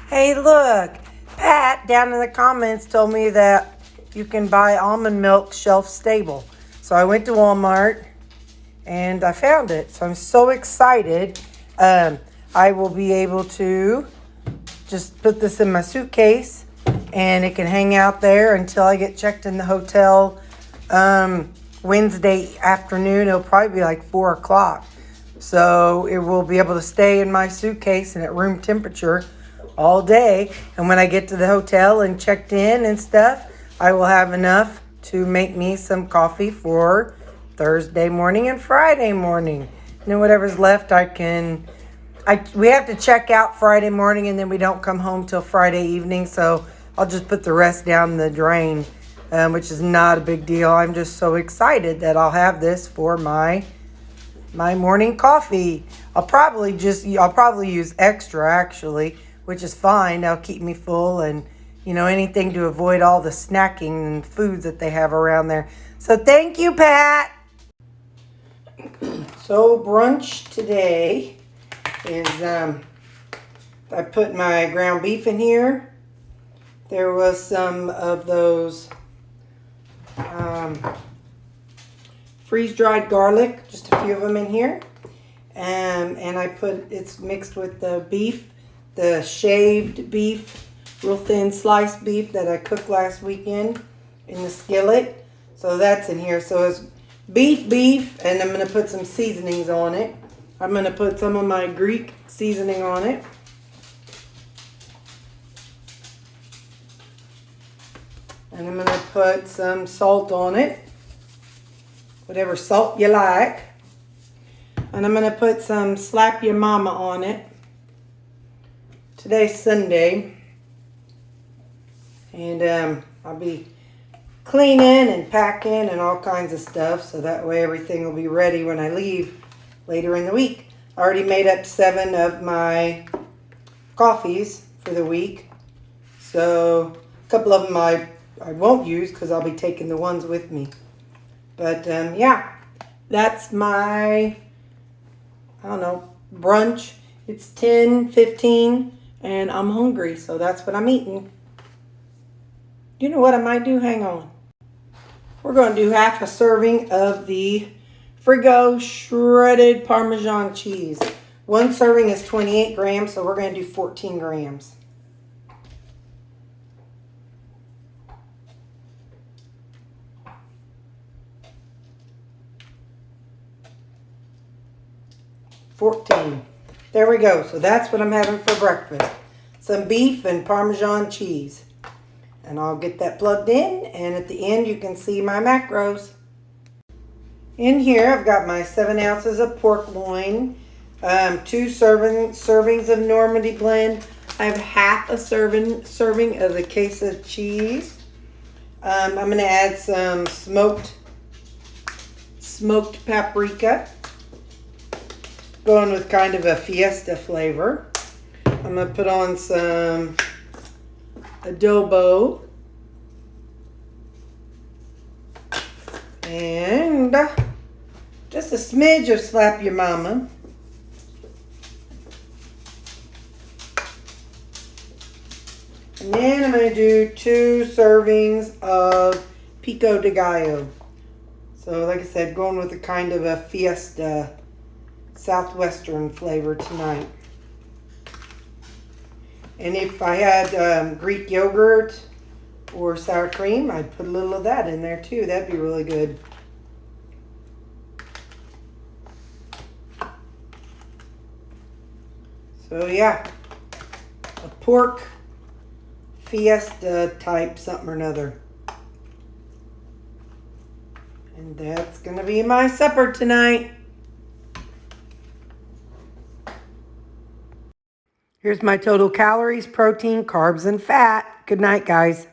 Hey, look, Pat down in the comments told me that you can buy almond milk shelf stable. So I went to Walmart and I found it. So I'm so excited. I will be able to just put this in my suitcase and it can hang out there until I get checked in the hotel Wednesday afternoon. It'll probably be like 4 o'clock. So it will be able to stay in my suitcase and at room temperature all day. And when I get to the hotel and checked in and stuff, I will have enough to make me some coffee for Thursday morning and Friday morning. And then whatever's left, we have to check out Friday morning and then we don't come home till Friday evening. So I'll just put the rest down the drain, which is not a big deal. I'm just so excited that I'll have this for my morning coffee. I'll probably use extra actually, which is fine. That'll keep me full and anything to avoid all the snacking and foods that they have around there. So thank you, Pat. So brunch today is I put my ground beef in here. There was some of those freeze-dried garlic, just a few of them in here. And it's mixed with the beef, the shaved beef, real thin sliced beef that I cooked last weekend in the skillet. So that's in here. So it's beef, and I'm going to put some seasonings on it. I'm going to put some of my Greek seasoning on it. And I'm going to put some salt on it. Whatever salt you like. And I'm going to put some Slap Your Mama on it. Today's Sunday. And I'll be cleaning and packing and all kinds of stuff. So that way everything will be ready when I leave later in the week. I already made up 7 of my coffees for the week. So a couple of them I won't use because I'll be taking the ones with me. But yeah, that's my, brunch. It's 10:15 and I'm hungry, so that's what I'm eating. You know what I might do? Hang on. We're going to do half a serving of the Frigo shredded Parmesan cheese. One serving is 28 grams, so we're going to do 14 grams. There we go. So that's what I'm having for breakfast. Some beef and Parmesan cheese. And I'll get that plugged in. And at the end, you can see my macros. In here, I've got my 7 ounces of pork loin. 2 servings of Normandy blend. I have half a serving of the queso cheese. I'm going to add some smoked paprika. Going with kind of a fiesta flavor. I'm going to put on some adobo. And just a smidge of Slap Your Mama. And then I'm going to do 2 servings of pico de gallo. So like I said, going with a kind of a fiesta southwestern flavor tonight. And if I had Greek yogurt or sour cream, I'd put a little of that in there too. That'd be really good. So yeah, a pork fiesta type something or another. And that's gonna be my supper tonight. Here's my total calories, protein, carbs, and fat. Good night, guys.